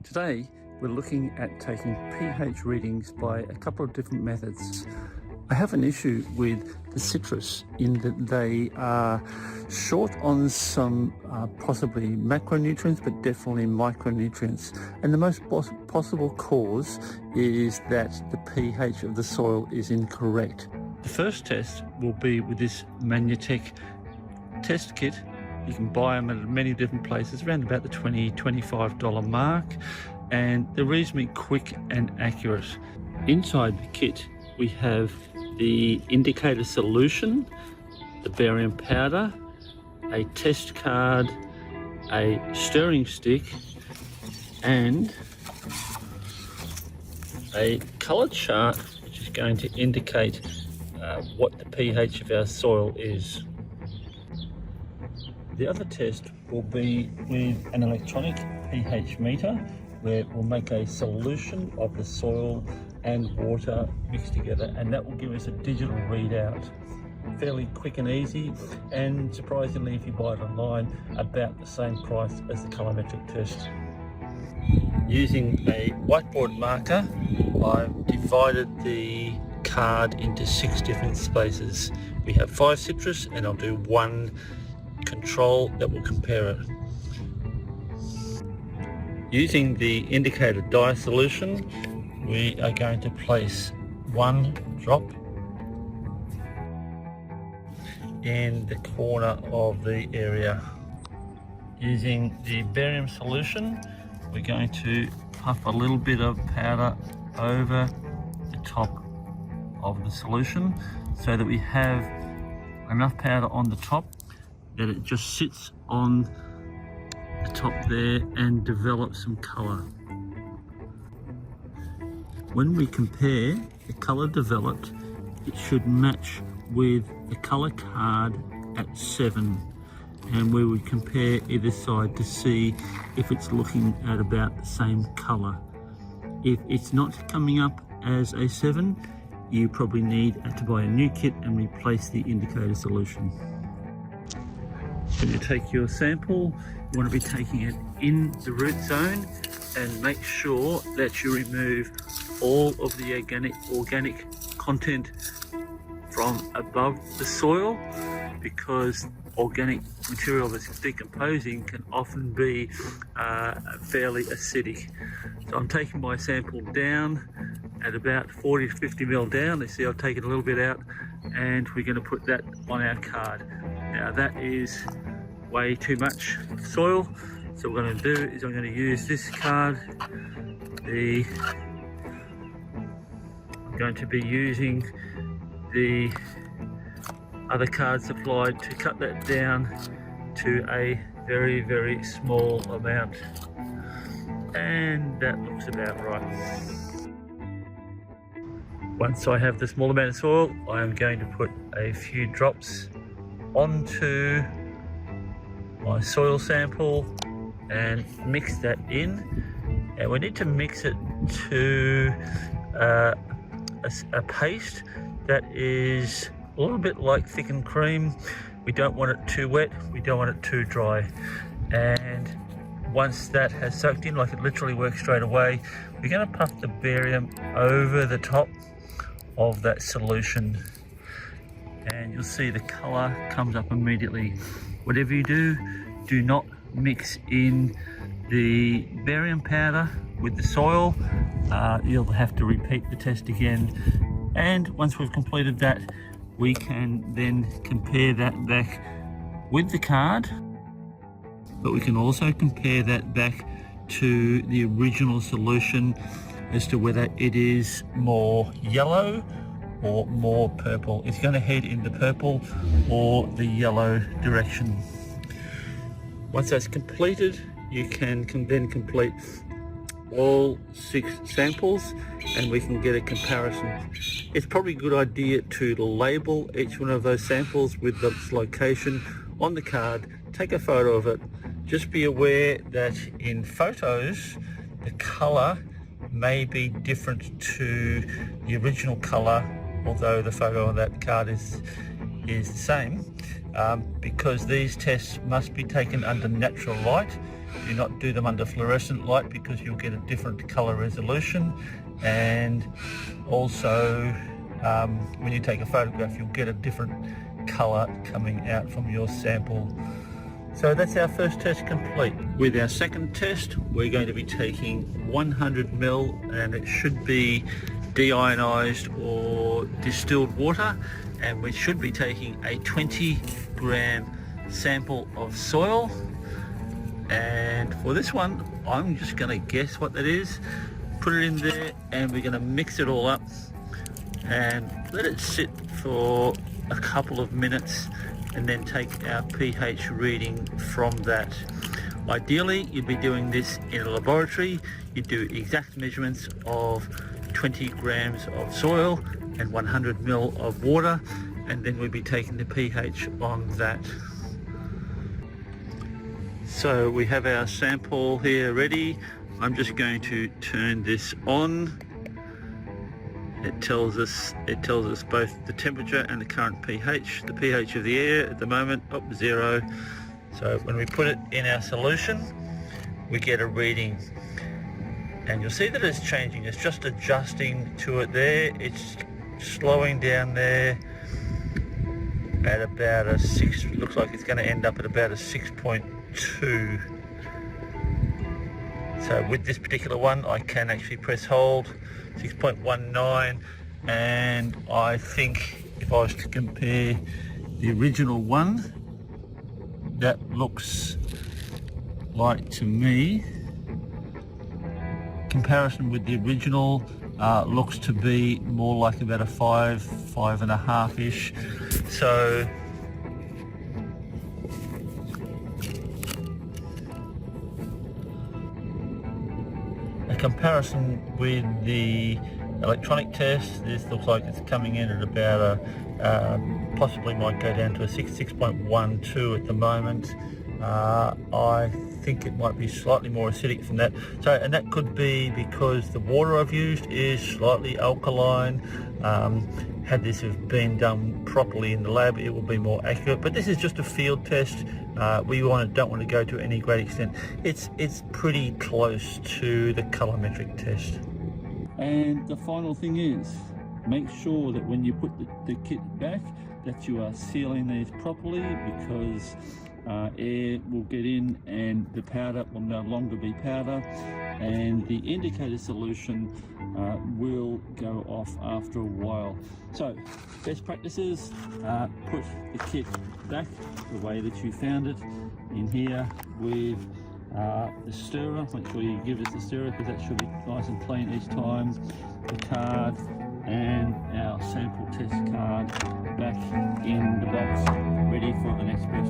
Today we're looking at taking pH readings by a couple of different methods. I have an issue with the citrus in that they are short on some possibly macronutrients, but definitely micronutrients. And the most possible cause is that the pH of the soil is incorrect. The first test will be with this Manutech test kit. You can buy them at many different places, around about the $20–25 mark, and they're reasonably quick and accurate. Inside the kit we have the indicator solution, the barium powder, a test card, a stirring stick, and a colour chart which is going to indicate what the pH of our soil is. The other test will be with an electronic pH meter, where we'll make a solution of the soil and water mixed together, and that will give us a digital readout. Fairly quick and easy, and surprisingly, if you buy it online, about the same price as the colorimetric test. Using a whiteboard marker, I've divided the card into 6 different spaces. We have 5 citrus, and I'll do 1 control that will compare it. Using the indicator dye solution, we are going to place 1 drop in the corner of the area. Using the barium solution, we're going to puff a little bit of powder over the top of the solution so that we have enough powder on the top that it just sits on the top there and develops some colour. When we compare the colour developed, it should match with the colour card at 7, and we would compare either side to see if it's looking at about the same colour. If it's not coming up as a 7, you probably need to buy a new kit and replace the indicator solution. When you take your sample, you want to be taking it in the root zone and make sure that you remove all of the organic content from above the soil, because organic material that's decomposing can often be fairly acidic. So I'm taking my sample down at about 40 to 50 ml down. You see I've taken a little bit out, and we're going to put that on our card. Now that is way too much soil, so what I'm going to do is I'm going to use this card. I'm going to be using the other card supplied to cut that down to a very, very small amount, and that looks about right. Once I have the small amount of soil, I am going to put a few drops onto my soil sample and mix that in, and we need to mix it to a paste that is a little bit like thickened cream. We don't want it too wet, we don't want it too dry, and once that has soaked in, like it literally works straight away, we're going to puff the barium over the top of that solution, and you'll see the colour comes up immediately. Whatever you do, do not mix in the barium powder with the soil. You'll have to repeat the test again, and once we've completed that, we can then compare that back with the card, but we can also compare that back to the original solution as to whether it is more yellow or more purple. It's going to head in the purple or the yellow direction. Once that's completed, you can then complete all 6 samples and we can get a comparison. It's probably a good idea to label each one of those samples with its location on the card. Take a photo of it. Just be aware that in photos the colour may be different to the original colour, although the photo on that card is is the same, because these tests must be taken under natural light. Do not do them under fluorescent light because you'll get a different color resolution, and also when you take a photograph you'll get a different color coming out from your sample. So that's our first test complete. With our second test, we're going to be taking 100 ml, and it should be deionized or distilled water, and we should be taking a 20-gram sample of soil. And for this one, I'm just going to guess what that is, put it in there, and we're going to mix it all up and let it sit for a couple of minutes, and then take our pH reading from that. Ideally, you'd be doing this in a laboratory. You do exact measurements of 20 grams of soil and 100 ml of water, and then we'd be taking the pH on that. So we have our sample here ready. I'm just going to turn this on. It tells us both the temperature and the current pH. The pH of the air at the moment, 0. So when we put it in our solution, we get a reading, and you'll see that it's changing. It's just adjusting to it there. It's slowing down there at about a 6. Looks like it's going to end up at about a 6.2. So with this particular one, I can actually press hold, 6.19, and I think if I was to compare the original one, that looks like, to me, comparison with the original looks to be more like about a 5.5-ish. So a comparison with the electronic test, this looks like it's coming in at about a possibly might go down to a 6.12 at the moment. I think it might be slightly more acidic than that. So, and that could be because the water I've used is slightly alkaline. Had this have been done properly in the lab, it will be more accurate. But this is just a field test. We don't want to go to any great extent. It's pretty close to the colorimetric test. And the final thing is, make sure that when you put the kit back, that you are sealing these properly, because air will get in and the powder will no longer be powder, and the indicator solution will go off after a while. So best practices, put the kit back the way that you found it, in here with the stirrer. Make sure you give us the stirrer, because that should be nice and clean each time. The card and our sample test card back in the box, ready for the next person.